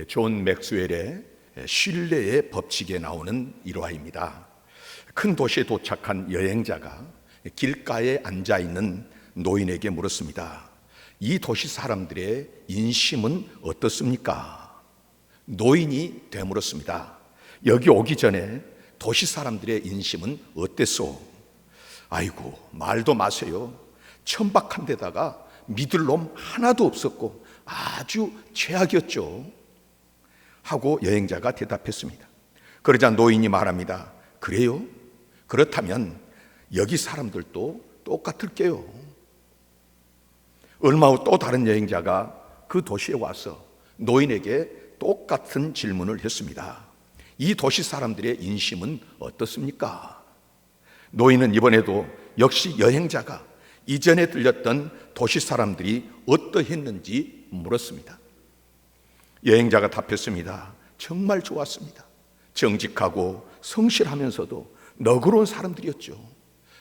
존 맥스웰의 신뢰의 법칙에 나오는 일화입니다. 큰 도시에 도착한 여행자가 길가에 앉아있는 노인에게 물었습니다. 이 도시 사람들의 인심은 어떻습니까? 노인이 되물었습니다. 여기 오기 전에 도시 사람들의 인심은 어땠소? 아이고, 말도 마세요. 천박한 데다가 믿을 놈 하나도 없었고 아주 최악이었죠 하고 여행자가 대답했습니다. 그러자 노인이 말합니다. 그래요? 그렇다면 여기 사람들도 똑같을게요. 얼마 후 또 다른 여행자가 그 도시에 와서 노인에게 똑같은 질문을 했습니다. 이 도시 사람들의 인심은 어떻습니까? 노인은 이번에도 역시 여행자가 이전에 들렸던 도시 사람들이 어떠했는지 물었습니다. 여행자가 답했습니다. 정말 좋았습니다. 정직하고 성실하면서도 너그러운 사람들이었죠.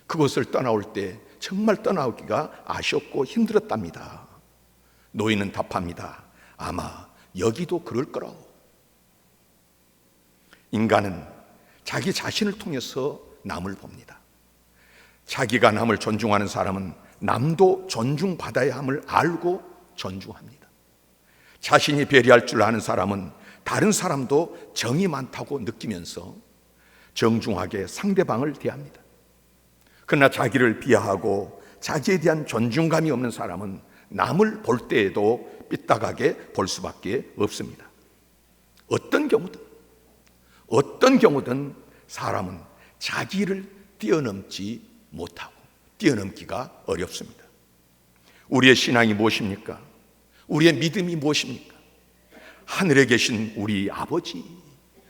그곳을 떠나올 때 정말 떠나오기가 아쉬웠고 힘들었답니다. 노인은 답합니다. 아마 여기도 그럴 거라고. 인간은 자기 자신을 통해서 남을 봅니다. 자기가 남을 존중하는 사람은 남도 존중받아야 함을 알고 존중합니다. 자신이 배려할 줄 아는 사람은 다른 사람도 정이 많다고 느끼면서 정중하게 상대방을 대합니다. 그러나 자기를 비하하고 자기에 대한 존중감이 없는 사람은 남을 볼 때에도 삐딱하게 볼 수밖에 없습니다. 어떤 경우든 사람은 자기를 뛰어넘지 못하고 뛰어넘기가 어렵습니다. 우리의 신앙이 무엇입니까? 우리의 믿음이 무엇입니까? 하늘에 계신 우리 아버지,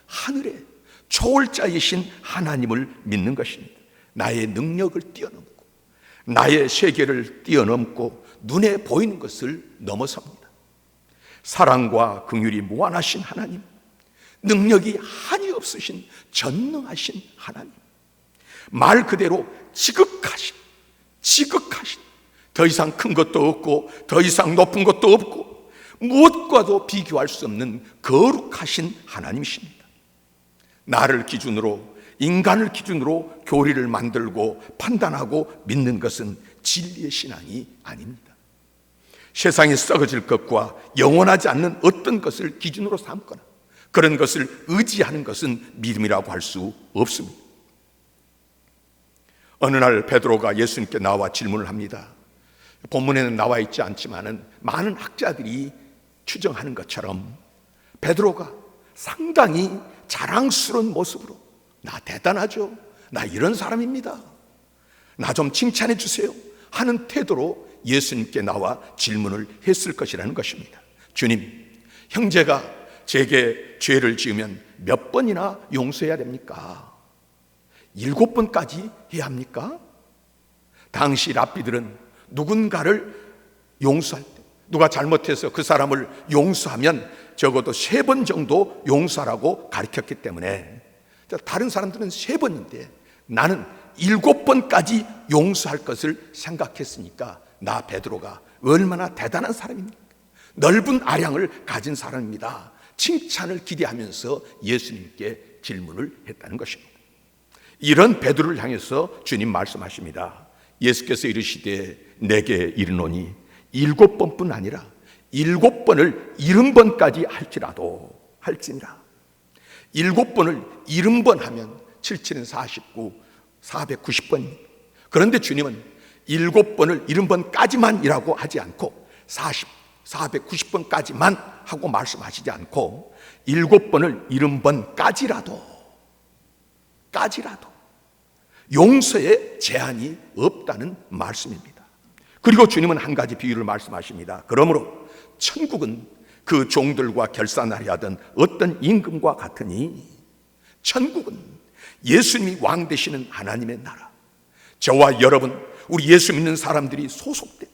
하늘에 초월자이신 하나님을 믿는 것입니다. 나의 능력을 뛰어넘고 나의 세계를 뛰어넘고 눈에 보이는 것을 넘어섭니다. 사랑과 긍휼이 무한하신 하나님, 능력이 한이 없으신 전능하신 하나님, 말 그대로 지극하신 더 이상 큰 것도 없고 더 이상 높은 것도 없고 무엇과도 비교할 수 없는 거룩하신 하나님이십니다. 나를 기준으로, 인간을 기준으로 교리를 만들고 판단하고 믿는 것은 진리의 신앙이 아닙니다. 세상이 썩어질 것과 영원하지 않는 어떤 것을 기준으로 삼거나 그런 것을 의지하는 것은 믿음이라고 할 수 없습니다. 어느 날 베드로가 예수님께 나와 질문을 합니다. 본문에는 나와 있지 않지만 많은 학자들이 추정하는 것처럼 베드로가 상당히 자랑스러운 모습으로 나 대단하죠, 나 이런 사람입니다, 나 좀 칭찬해 주세요 하는 태도로 예수님께 나와 질문을 했을 것이라는 것입니다. 주님, 형제가 제게 죄를 지으면 몇 번이나 용서해야 됩니까? 7번까지 해야 합니까? 당시 랍비들은 누군가를 용서할 때, 누가 잘못해서 그 사람을 용서하면 적어도 3번 정도 용서하라고 가르쳤기 때문에 다른 사람들은 3번인데 나는 7번까지 용서할 것을 생각했으니까 나 베드로가 얼마나 대단한 사람입니까? 넓은 아량을 가진 사람입니다. 칭찬을 기대하면서 예수님께 질문을 했다는 것입니다. 이런 베드로를 향해서 주님 말씀하십니다. 예수께서 이르시되 내게 이르노니 7번뿐 아니라 7번을 70번까지 할지니라. 7번을 70번 하면 7, 7은 49, 490번입니다. 그런데 주님은 7번을 70번까지만이라고 하지 않고 490번까지만 하고 말씀하시지 않고 7번을 70번까지라도 용서에 제한이 없다는 말씀입니다. 그리고 주님은 한 가지 비유를 말씀하십니다. 그러므로 천국은 그 종들과 결산하려 하던 어떤 임금과 같으니 천국은 예수님이 왕 되시는 하나님의 나라, 저와 여러분, 우리 예수 믿는 사람들이 소속된,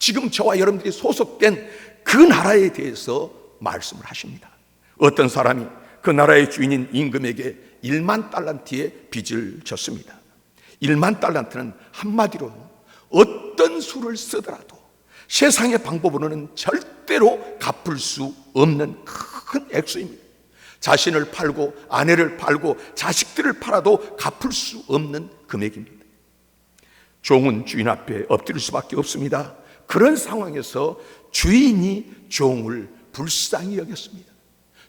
지금 저와 여러분들이 소속된 그 나라에 대해서 말씀을 하십니다. 어떤 사람이 그 나라의 주인인 임금에게 1만 달란트의 빚을 졌습니다. 1만 달란트는 한마디로 어떤 수를 쓰더라도 세상의 방법으로는 절대로 갚을 수 없는 큰 액수입니다. 자신을 팔고 아내를 팔고 자식들을 팔아도 갚을 수 없는 금액입니다. 종은 주인 앞에 엎드릴 수밖에 없습니다. 그런 상황에서 주인이 종을 불쌍히 여겼습니다.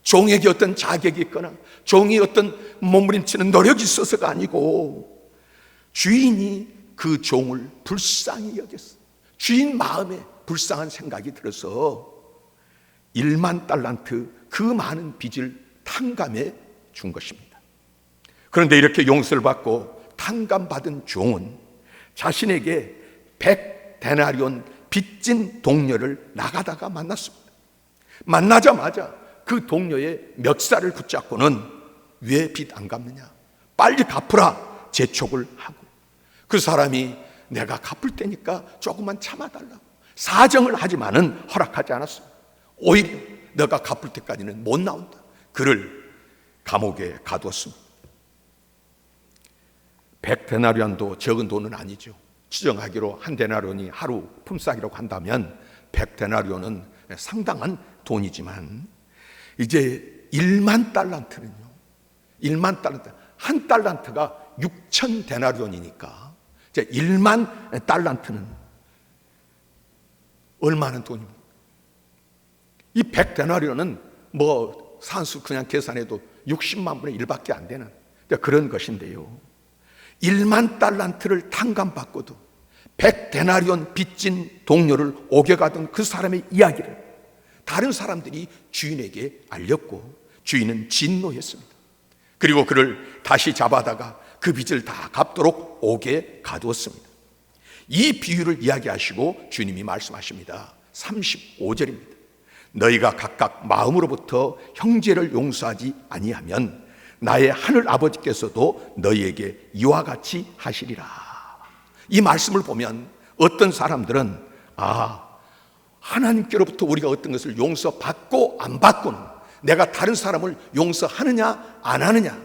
종에게 어떤 자격이 있거나 종이 어떤 몸부림치는 노력이 있어서가 아니고 주인이 그 종을 불쌍히 여겼어요. 주인 마음에 불쌍한 생각이 들어서 1만 달란트 그 많은 빚을 탕감해 준 것입니다. 그런데 이렇게 용서를 받고 탕감받은 종은 자신에게 100데나리온 빚진 동료를 나가다가 만났습니다. 만나자마자 그 동료의 멱살을 붙잡고는 왜 빚 안 갚느냐, 빨리 갚으라 재촉을 하고, 그 사람이 내가 갚을 테니까 조금만 참아달라고 사정을 하지만은 허락하지 않았습니다. 오히려 너가 갚을 때까지는 못 나온다. 그를 감옥에 가두었습니다. 100데나리온도 적은 돈은 아니죠. 추정하기로 한 데나리온이 하루 품삯이라고 한다면 100데나리온은 상당한 돈이지만 이제 1만 달란트는요, 1만 달란트, 한 달란트가 6천 데나리온이니까 이제 1만 달란트는 얼마나 돈입니까? 이 100데나리온은 뭐 산수 그냥 계산해도 60만 분의 1밖에 안 되는 그런 것인데요, 1만 달란트를 탕감받고도 100데나리온 빚진 동료를 오겨가던 그 사람의 이야기를 다른 사람들이 주인에게 알렸고 주인은 진노했습니다. 그리고 그를 다시 잡아다가 그 빚을 다 갚도록 옥에 가두었습니다. 이 비유를 이야기하시고 주님이 말씀하십니다. 35절입니다. 너희가 각각 마음으로부터 형제를 용서하지 아니하면 나의 하늘 아버지께서도 너희에게 이와 같이 하시리라. 이 말씀을 보면 어떤 사람들은 하나님께로부터 우리가 어떤 것을 용서받고 안 받고는 내가 다른 사람을 용서하느냐 안 하느냐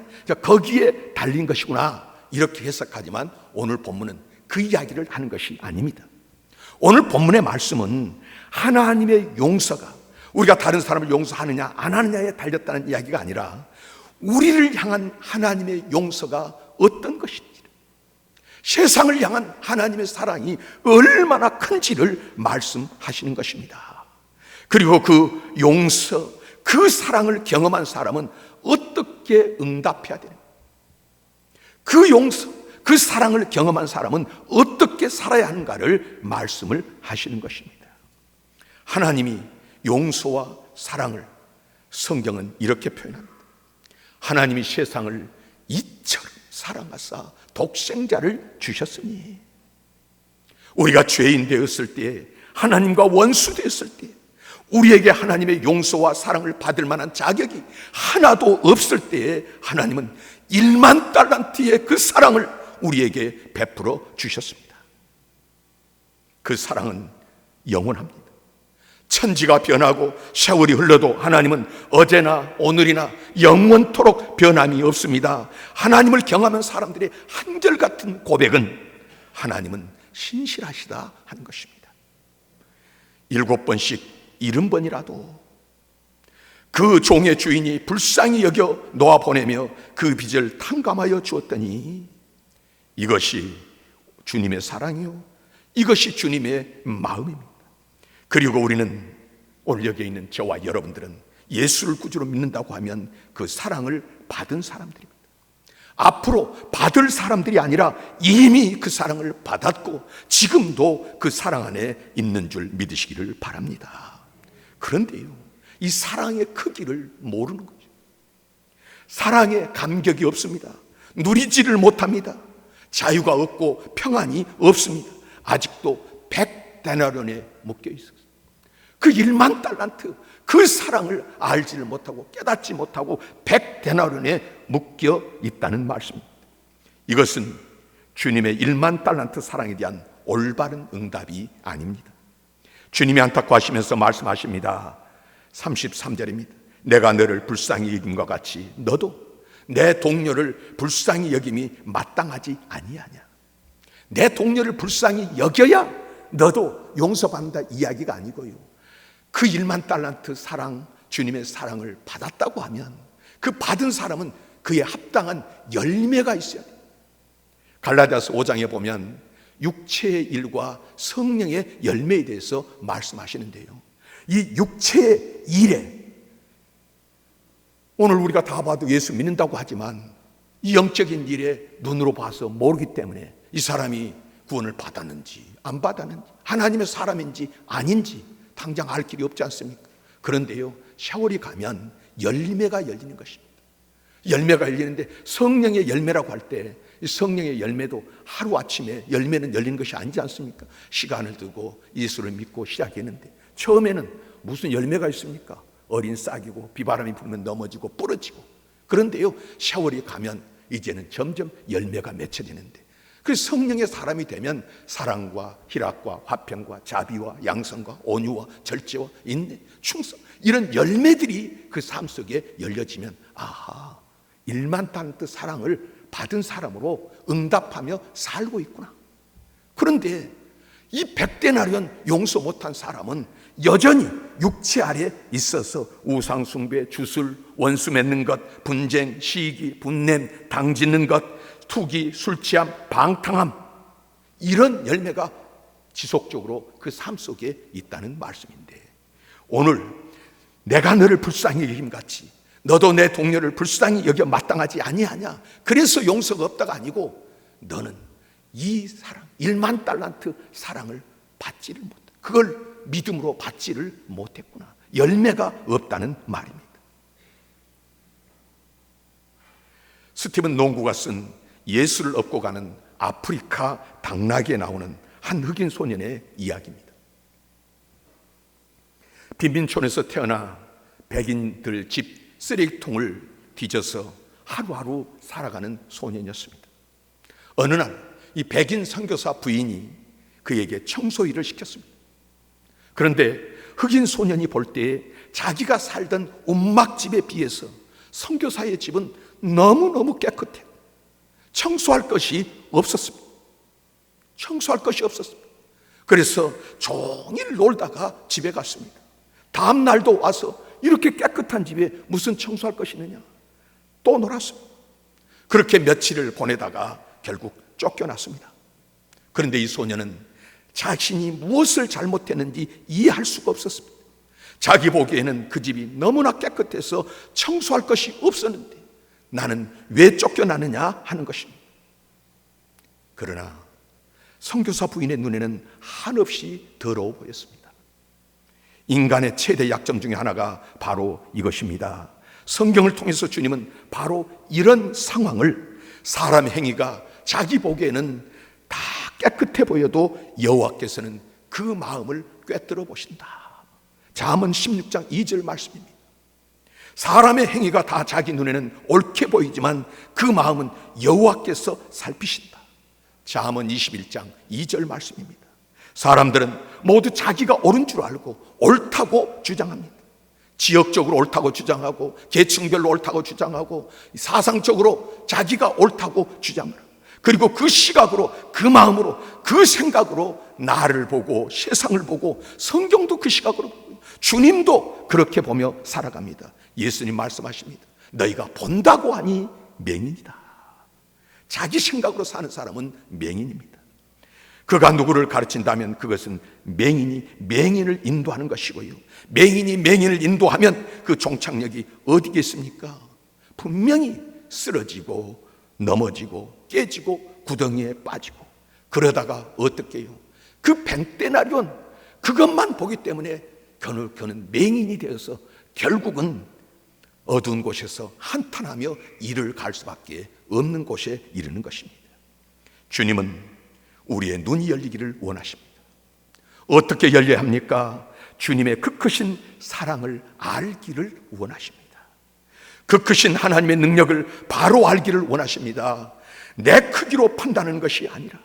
거기에 달린 것이구나 이렇게 해석하지만 오늘 본문은 그 이야기를 하는 것이 아닙니다. 오늘 본문의 말씀은 하나님의 용서가 우리가 다른 사람을 용서하느냐 안 하느냐에 달렸다는 이야기가 아니라 우리를 향한 하나님의 용서가 어떤 것인지, 세상을 향한 하나님의 사랑이 얼마나 큰지를 말씀하시는 것입니다. 그리고 그 용서, 그 사랑을 경험한 사람은 어떻게 응답해야 되는가, 그 용서, 그 사랑을 경험한 사람은 어떻게 살아야 하는가를 말씀을 하시는 것입니다. 하나님이 용서와 사랑을 성경은 이렇게 표현합니다. 하나님이 세상을 이처럼 사랑하사 독생자를 주셨으니, 우리가 죄인 되었을 때, 하나님과 원수 되었을 때, 우리에게 하나님의 용서와 사랑을 받을 만한 자격이 하나도 없을 때에 하나님은 1만 달란트의 그 사랑을 우리에게 베풀어 주셨습니다. 그 사랑은 영원합니다. 천지가 변하고 세월이 흘러도 하나님은 어제나 오늘이나 영원토록 변함이 없습니다. 하나님을 경험한 사람들의 한결같은 고백은 하나님은 신실하시다 하는 것입니다. 7번씩 70번이라도 그 종의 주인이 불쌍히 여겨 놓아보내며 그 빚을 탕감하여 주었더니 이것이 주님의 사랑이요, 이것이 주님의 마음입니다. 그리고 우리는 오늘 여기에 있는 저와 여러분들은 예수를 구주로 믿는다고 하면 그 사랑을 받은 사람들입니다. 앞으로 받을 사람들이 아니라 이미 그 사랑을 받았고 지금도 그 사랑 안에 있는 줄 믿으시기를 바랍니다. 그런데요, 이 사랑의 크기를 모르는 거죠. 사랑에 감격이 없습니다. 누리지를 못합니다. 자유가 없고 평안이 없습니다. 아직도 100데나리온에 묶여 있어요. 그 1만 달란트 그 사랑을 알지를 못하고 깨닫지 못하고 100데나리온에 묶여 있다는 말씀입니다. 이것은 주님의 1만 달란트 사랑에 대한 올바른 응답이 아닙니다. 주님이 안타까워하시면서 말씀하십니다. 33절입니다. 내가 너를 불쌍히 여김과 같이 너도 내 동료를 불쌍히 여김이 마땅하지 아니하냐. 내 동료를 불쌍히 여겨야 너도 용서받는다 이야기가 아니고요, 그 1만 달란트 사랑 주님의 사랑을 받았다고 하면 그 받은 사람은 그에 합당한 열매가 있어야 돼요. 갈라디아서 5장에 보면 육체의 일과 성령의 열매에 대해서 말씀하시는데요, 이 육체의 일에 오늘 우리가 다 봐도 예수 믿는다고 하지만 이 영적인 일에 눈으로 봐서 모르기 때문에 이 사람이 구원을 받았는지 안 받았는지, 하나님의 사람인지 아닌지 당장 알 길이 없지 않습니까? 그런데요, 세월이 가면 열매가 열리는 것입니다. 열매가 열리는데 성령의 열매라고 할 때 이 성령의 열매도 하루아침에 열매는 열리는 것이 아니지 않습니까? 시간을 두고 예수를 믿고 시작했는데 처음에는 무슨 열매가 있습니까? 어린 싹이고 비바람이 불면 넘어지고 부러지고. 그런데요, 세월이 가면 이제는 점점 열매가 맺혀지는데, 그래서 성령의 사람이 되면 사랑과 희락과 화평과 자비와 양성과 온유와 절제와 인내, 충성, 이런 열매들이 그 삶 속에 열려지면 아하, 1만 달란트 사랑을 받은 사람으로 응답하며 살고 있구나. 그런데 이 100데나리온 용서 못한 사람은 여전히 육체 아래 있어서 우상 숭배, 주술, 원수 맺는 것, 분쟁, 시기, 분냄, 당짓는 것, 투기, 술 취함, 방탕함, 이런 열매가 지속적으로 그 삶 속에 있다는 말씀인데, 오늘 내가 너를 불쌍히 여김같이 너도 내 동료를 불쌍히 여겨 마땅하지 아니하냐, 그래서 용서가 없다가 아니고 너는 이 사랑, 1만 달란트 사랑을 받지를 못해, 그걸 믿음으로 받지를 못했구나, 열매가 없다는 말입니다. 스티븐 농구가 쓴 예수를 업고 가는 아프리카 당나귀에 나오는 한 흑인 소년의 이야기입니다. 빈민촌에서 태어나 백인들 집 쓰레기통을 뒤져서 하루하루 살아가는 소년이었습니다. 어느 날 이 백인 선교사 부인이 그에게 청소 일을 시켰습니다. 그런데 흑인 소년이 볼 때 자기가 살던 움막집에 비해서 선교사의 집은 너무너무 깨끗해요. 청소할 것이 없었습니다. 청소할 것이 없었습니다. 그래서 종일 놀다가 집에 갔습니다. 다음 날도 와서 이렇게 깨끗한 집에 무슨 청소할 것이 있느냐, 또 놀았습니다. 그렇게 며칠을 보내다가 결국 쫓겨났습니다. 그런데 이 소년은 자신이 무엇을 잘못했는지 이해할 수가 없었습니다. 자기 보기에는 그 집이 너무나 깨끗해서 청소할 것이 없었는데 나는 왜 쫓겨나느냐 하는 것입니다. 그러나 선교사 부인의 눈에는 한없이 더러워 보였습니다. 인간의 최대 약점 중에 하나가 바로 이것입니다. 성경을 통해서 주님은 바로 이런 상황을, 사람의 행위가 자기 보기에는 다 깨끗해 보여도 여호와께서는 그 마음을 꿰뚫어 보신다. 잠언 16장 2절 말씀입니다. 사람의 행위가 다 자기 눈에는 옳게 보이지만 그 마음은 여호와께서 살피신다. 잠언 21장 2절 말씀입니다. 사람들은 모두 자기가 옳은 줄 알고 옳다고 주장합니다. 지역적으로 옳다고 주장하고 계층별로 옳다고 주장하고 사상적으로 자기가 옳다고 주장을, 그리고 그 시각으로, 그 마음으로, 그 생각으로 나를 보고 세상을 보고 성경도 그 시각으로 보고 주님도 그렇게 보며 살아갑니다. 예수님 말씀하십니다. 너희가 본다고 하니 맹인이다. 자기 생각으로 사는 사람은 맹인입니다. 그가 누구를 가르친다면 그것은 맹인이 맹인을 인도하는 것이고요, 맹인이 맹인을 인도하면 그 종착역이 어디겠습니까? 분명히 쓰러지고 넘어지고 깨지고 구덩이에 빠지고, 그러다가 어떻게 해요? 그 100데나리온 그것만 보기 때문에 그는 맹인이 되어서 결국은 어두운 곳에서 한탄하며 일을 갈 수밖에 없는 곳에 이르는 것입니다. 주님은 우리의 눈이 열리기를 원하십니다. 어떻게 열려야 합니까? 주님의 그 크신 사랑을 알기를 원하십니다. 그 크신 하나님의 능력을 바로 알기를 원하십니다. 내 크기로 판단하는 것이 아니라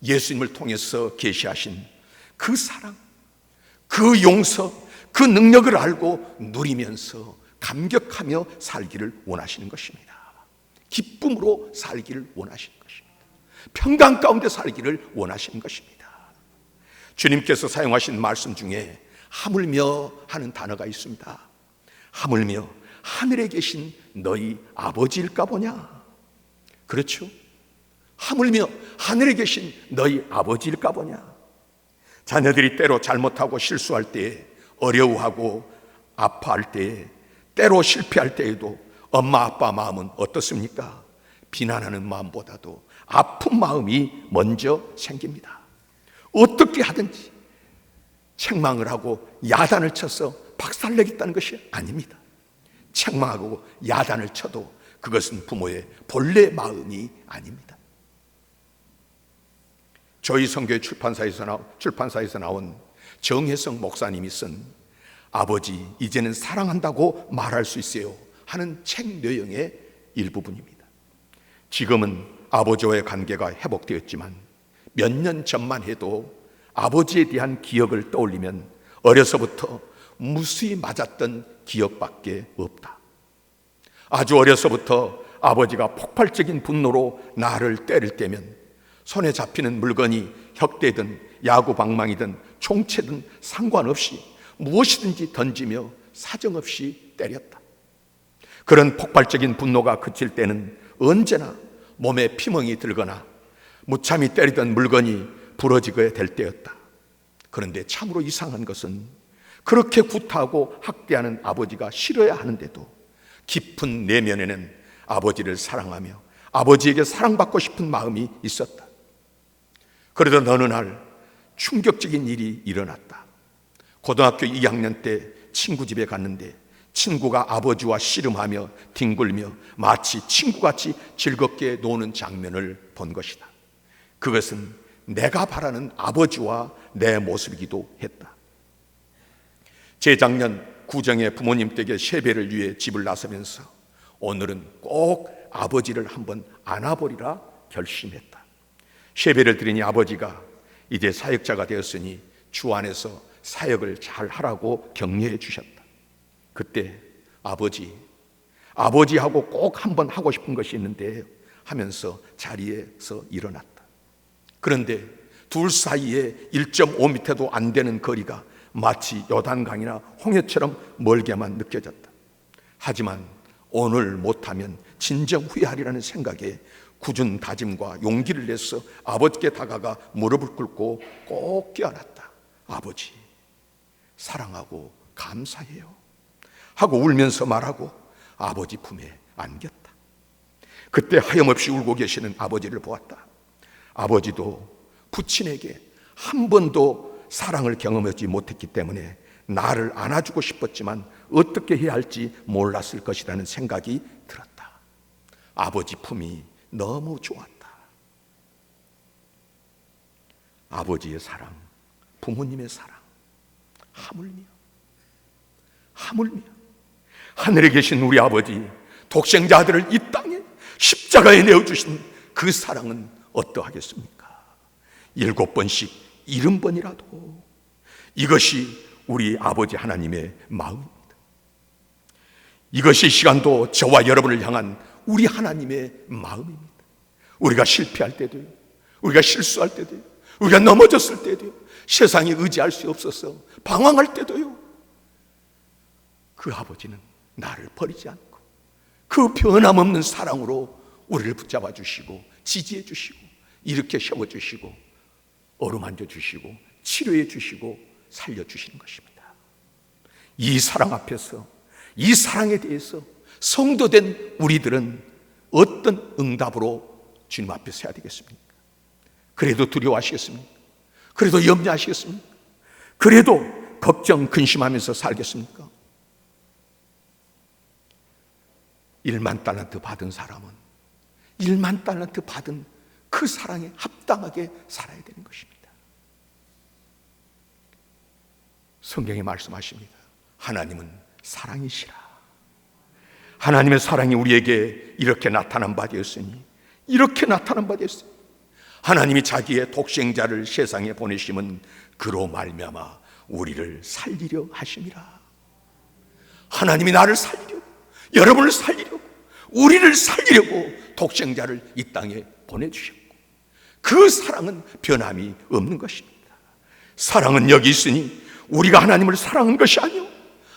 예수님을 통해서 계시하신 그 사랑, 그 용서, 그 능력을 알고 누리면서 감격하며 살기를 원하시는 것입니다. 기쁨으로 살기를 원하시는 것입니다. 평강 가운데 살기를 원하시는 것입니다. 주님께서 사용하신 말씀 중에 하물며 하는 단어가 있습니다. 하물며 하늘에 계신 너희 아버지일까 보냐. 그렇죠? 하물며 하늘에 계신 너희 아버지일까 보냐. 자녀들이 때로 잘못하고 실수할 때에, 어려워하고 아파할 때에, 때로 실패할 때에도 엄마 아빠 마음은 어떻습니까? 비난하는 마음보다도 아픈 마음이 먼저 생깁니다. 어떻게 하든지 책망을 하고 야단을 쳐서 박살내겠다는 것이 아닙니다. 책망하고 야단을 쳐도 그것은 부모의 본래 마음이 아닙니다. 저희 선교회 출판사에서 나온 정혜성 목사님이 쓴 아버지 이제는 사랑한다고 말할 수 있어요 하는 책 내용의 일부분입니다. 지금은 아버지와의 관계가 회복되었지만 몇 년 전만 해도 아버지에 대한 기억을 떠올리면 어려서부터 무수히 맞았던 기억밖에 없다. 아주 어려서부터 아버지가 폭발적인 분노로 나를 때릴 때면 손에 잡히는 물건이 혁대든 야구 방망이든 총체든 상관없이 무엇이든지 던지며 사정없이 때렸다. 그런 폭발적인 분노가 그칠 때는 언제나 몸에 피멍이 들거나 무참히 때리던 물건이 부러지게 될 때였다. 그런데 참으로 이상한 것은 그렇게 구타하고 학대하는 아버지가 싫어야 하는데도 깊은 내면에는 아버지를 사랑하며 아버지에게 사랑받고 싶은 마음이 있었다. 그러던 어느 날 충격적인 일이 일어났다. 고등학교 2학년 때 친구 집에 갔는데 친구가 아버지와 씨름하며 뒹굴며 마치 친구같이 즐겁게 노는 장면을 본 것이다. 그것은 내가 바라는 아버지와 내 모습이기도 했다. 재작년 구정에 부모님 댁에 세배를 위해 집을 나서면서 오늘은 꼭 아버지를 한번 안아보리라 결심했다. 세배를 드리니 아버지가 이제 사역자가 되었으니 주 안에서 사역을 잘 하라고 격려해 주셨다. 그때 아버지하고 꼭 한번 하고 싶은 것이 있는데 하면서 자리에서 일어났다. 그런데 둘 사이에 1.5m도 안 되는 거리가 마치 요단강이나 홍해처럼 멀게만 느껴졌다. 하지만 오늘 못하면 진정 후회하리라는 생각에 굳은 다짐과 용기를 내서 아버지께 다가가 무릎을 꿇고 꼭 껴안았다. 아버지, 사랑하고 감사해요 하고 울면서 말하고 아버지 품에 안겼다. 그때 하염없이 울고 계시는 아버지를 보았다. 아버지도 부친에게 한 번도 사랑을 경험하지 못했기 때문에 나를 안아주고 싶었지만 어떻게 해야 할지 몰랐을 것이라는 생각이 들었다. 아버지 품이 너무 좋았다. 아버지의 사랑, 부모님의 사랑, 하물며 하늘에 계신 우리 아버지 독생자 아들을 이 땅에 십자가에 내어주신 그 사랑은 어떠하겠습니까? 7번씩 70번이라도 이것이 우리 아버지 하나님의 마음입니다. 이것이 시간도 저와 여러분을 향한 우리 하나님의 마음입니다. 우리가 실패할 때도요, 우리가 실수할 때도요, 우리가 넘어졌을 때도요, 세상에 의지할 수 없어서 방황할 때도요, 그 아버지는 나를 버리지 않고 그 변함없는 사랑으로 우리를 붙잡아 주시고 지지해 주시고 이렇게 세워 주시고 어루만져 주시고 치료해 주시고 살려 주시는 것입니다. 이 사랑 앞에서, 이 사랑에 대해서 성도된 우리들은 어떤 응답으로 주님 앞에 서야 되겠습니까? 그래도 두려워하시겠습니까? 그래도 염려하시겠습니까? 그래도 걱정 근심하면서 살겠습니까? 1만 달란트 받은 사람은 1만 달란트 받은 그 사랑에 합당하게 살아야 되는 것입니다. 성경에 말씀하십니다. 하나님은 사랑이시라. 하나님의 사랑이 우리에게 이렇게 나타난 바 되었으니, 이렇게 나타난 바 되었으니 하나님이 자기의 독생자를 세상에 보내심은 그로 말미암아 우리를 살리려 하심이라. 하나님이 나를 살리려고, 여러분을 살리려고, 우리를 살리려고 독생자를 이 땅에 보내주셨고, 그 사랑은 변함이 없는 것입니다. 사랑은 여기 있으니 우리가 하나님을 사랑한 것이 아니요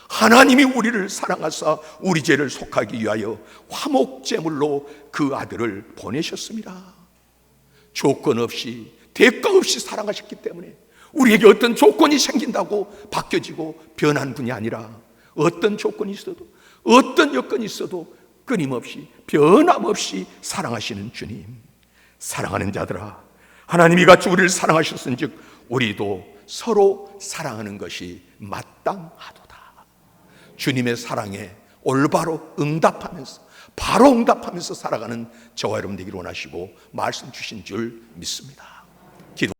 하나님이 우리를 사랑하사 우리 죄를 속하기 위하여 화목제물로 그 아들을 보내셨습니다. 조건 없이, 대가 없이 사랑하셨기 때문에 우리에게 어떤 조건이 생긴다고 바뀌어지고 변한 분이 아니라, 어떤 조건이 있어도, 어떤 여건이 있어도 끊임없이 변함없이 사랑하시는 주님. 사랑하는 자들아, 하나님이 같이 우리를 사랑하셨은즉 우리도 서로 사랑하는 것이 마땅하도다. 주님의 사랑에 올바로 응답하면서, 바로 응답하면서 살아가는 저와 여러분 되기를 원하시고 말씀 주신 줄 믿습니다.